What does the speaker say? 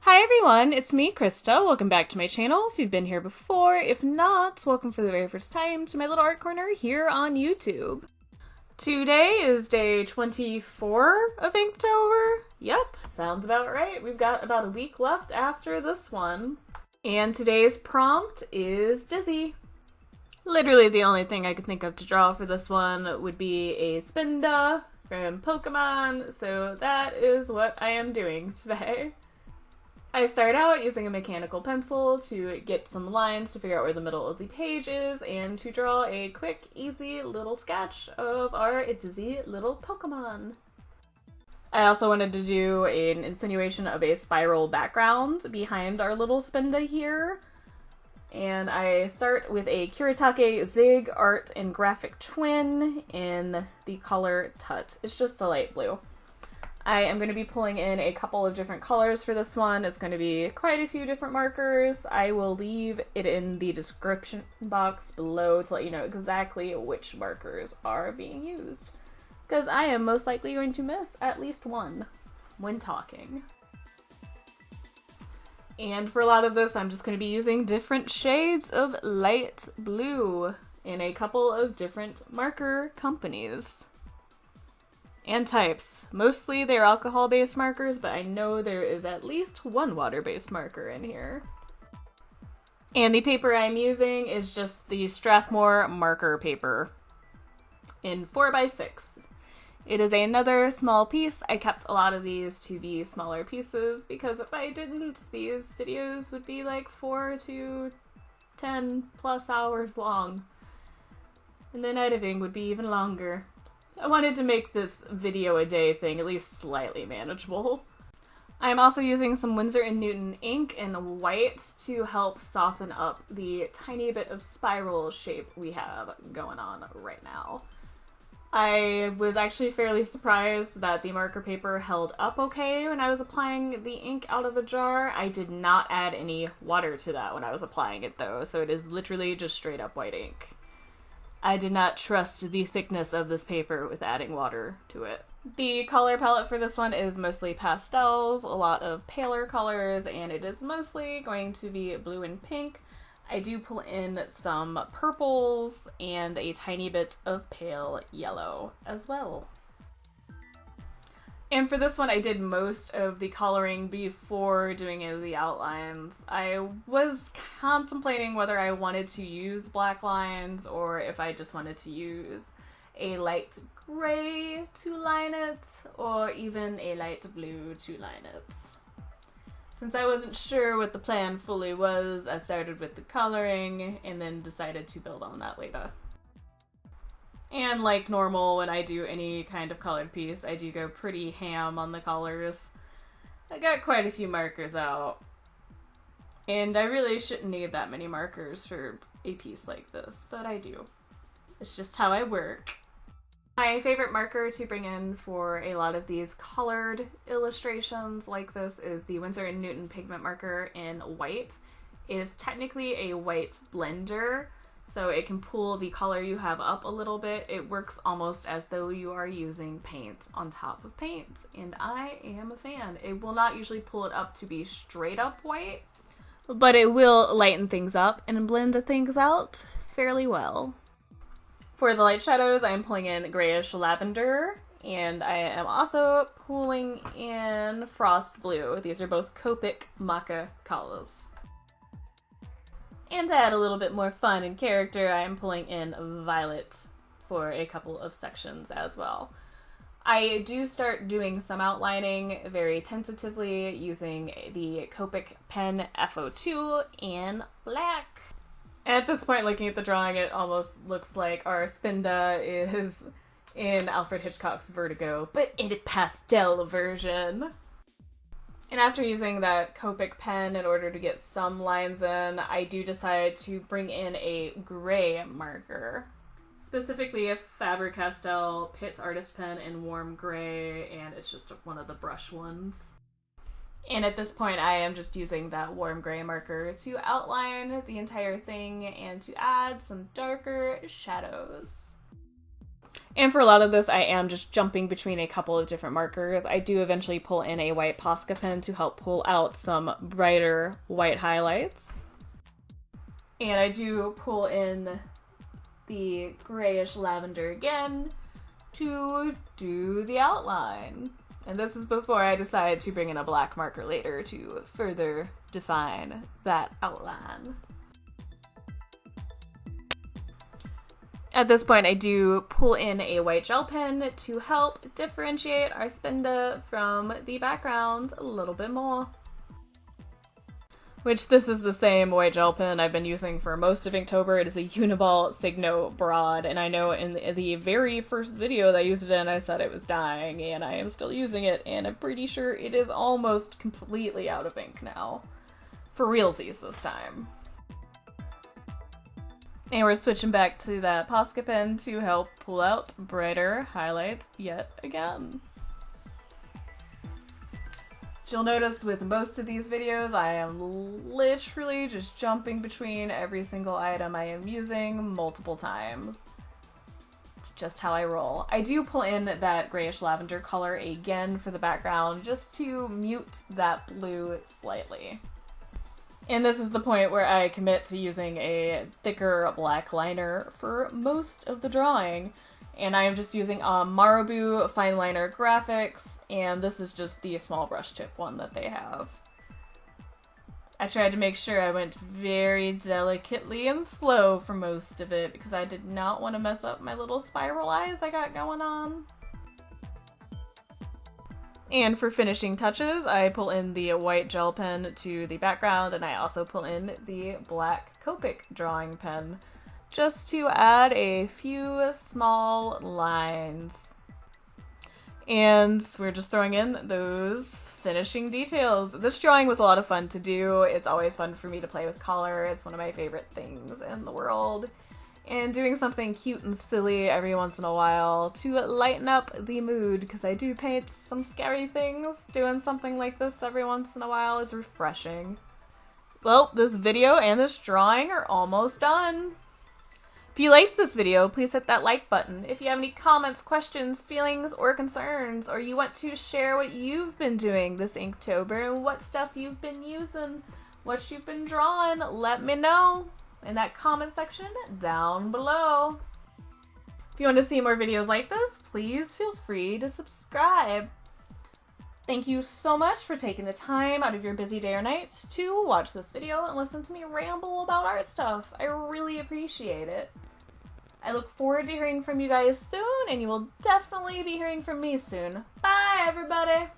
Hi everyone, it's me, Krista. Welcome back to my channel if you've been here before. If not, welcome for the very first time to my little art corner here on YouTube. Today is day 24 of Inktober. Yep, sounds about right. We've got about a week left after this one. And today's prompt is Dizzy. Literally the only thing I could think of to draw for this one would be a Spinda from Pokemon, so that is what I am doing today. I start out using a mechanical pencil to get some lines to figure out where the middle of the page is and to draw a quick, easy little sketch of our dizzy little Pokemon. I also wanted to do an insinuation of a spiral background behind our little Spinda here. And I start with a Kuretake Zig Art and Graphic Twin in the color Tut. It's just a light blue. I am going to be pulling in a couple of different colors for this one. It's going to be quite a few different markers. I will leave it in the description box below to let you know exactly which markers are being used, because I am most likely going to miss at least one when talking. And for a lot of this, I'm just going to be using different shades of light blue in a couple of different marker companies. And types. Mostly they're alcohol-based markers, but I know there is at least one water-based marker in here. And the paper I'm using is just the Strathmore marker paper in 4x6. It is another small piece. I kept a lot of these to be smaller pieces because if I didn't, these videos would be like 4 to 10 plus hours long. And then editing would be even longer. I wanted to make this video a day thing at least slightly manageable. I'm also using some Winsor & Newton ink in white to help soften up the tiny bit of spiral shape we have going on right now. I was actually fairly surprised that the marker paper held up okay when I was applying the ink out of a jar. I did not add any water to that when I was applying it though, so it is literally just straight up white ink. I did not trust the thickness of this paper with adding water to it. The color palette for this one is mostly pastels, a lot of paler colors, and it is mostly going to be blue and pink. I do pull in some purples and a tiny bit of pale yellow as well. And for this one, I did most of the coloring before doing any of the outlines. I was contemplating whether I wanted to use black lines or if I just wanted to use a light gray to line it or even a light blue to line it. Since I wasn't sure what the plan fully was, I started with the coloring and then decided to build on that later. And like normal, when I do any kind of colored piece, I do go pretty ham on the colors. I got quite a few markers out. And I really shouldn't need that many markers for a piece like this, but I do. It's just how I work. My favorite marker to bring in for a lot of these colored illustrations like this is the Winsor & Newton pigment marker in white. It is technically a white blender, so it can pull the color you have up a little bit. It works almost as though you are using paint on top of paint, and I am a fan. It will not usually pull it up to be straight up white, but it will lighten things up and blend things out fairly well. For the light shadows, I am pulling in Grayish Lavender, and I am also pulling in Frost Blue. These are both Copic maca colors. And to add a little bit more fun and character, I am pulling in Violet for a couple of sections as well. I do start doing some outlining very tentatively using the Copic Pen FO2 in black. At this point, looking at the drawing, it almost looks like our Spinda is in Alfred Hitchcock's Vertigo, but in a pastel version. And after using that Copic pen in order to get some lines in, I do decide to bring in a gray marker. specifically a Faber-Castell Pitt Artist Pen in warm gray, and it's just one of the brush ones. And at this point I am just using that warm gray marker to outline the entire thing and to add some darker shadows. And for a lot of this, I am just jumping between a couple of different markers. I do eventually pull in a white Posca pen to help pull out some brighter white highlights. And I do pull in the grayish lavender again to do the outline. And this is before I decide to bring in a black marker later to further define that outline. At this point, I do pull in a white gel pen to help differentiate our spinda from the background a little bit more. Which, this is the same white gel pen I've been using for most of Inktober. It is a Uni-Ball Signo Broad, and I know in the very first video that I used it in, I said it was dying, and I am still using it, and I'm pretty sure it is almost completely out of ink now. For realsies this time. And we're switching back to that Posca pen to help pull out brighter highlights yet again. You'll notice with most of these videos, I am literally just jumping between every single item I am using multiple times. Just how I roll. I do pull in that grayish lavender color again for the background just to mute that blue slightly. And this is the point where I commit to using a thicker black liner for most of the drawing. And I am just using Marabu Fine Liner Graphics, and this is just the small brush tip one that they have. I tried to make sure I went very delicately and slow for most of it because I did not want to mess up my little spiral eyes I got going on. And for finishing touches, I pull in the white gel pen to the background, and I also pull in the black Copic drawing pen, just to add a few small lines. And we're just throwing in those finishing details. This drawing was a lot of fun to do. It's always fun for me to play with color. It's one of my favorite things in the world. And doing something cute and silly every once in a while to lighten up the mood, because I do paint some scary things. Doing something like this every once in a while is refreshing. Well, this video and this drawing are almost done. If you liked this video, please hit that like button. If you have any comments, questions, feelings, or concerns, or you want to share what you've been doing this Inktober and what stuff you've been using, what you've been drawing, let me know in that comment section down below. If you want to see more videos like this, please feel free to subscribe. Thank you so much for taking the time out of your busy day or night to watch this video and listen to me ramble about art stuff. I really appreciate it. I look forward to hearing from you guys soon, and you will definitely be hearing from me soon. Bye, everybody!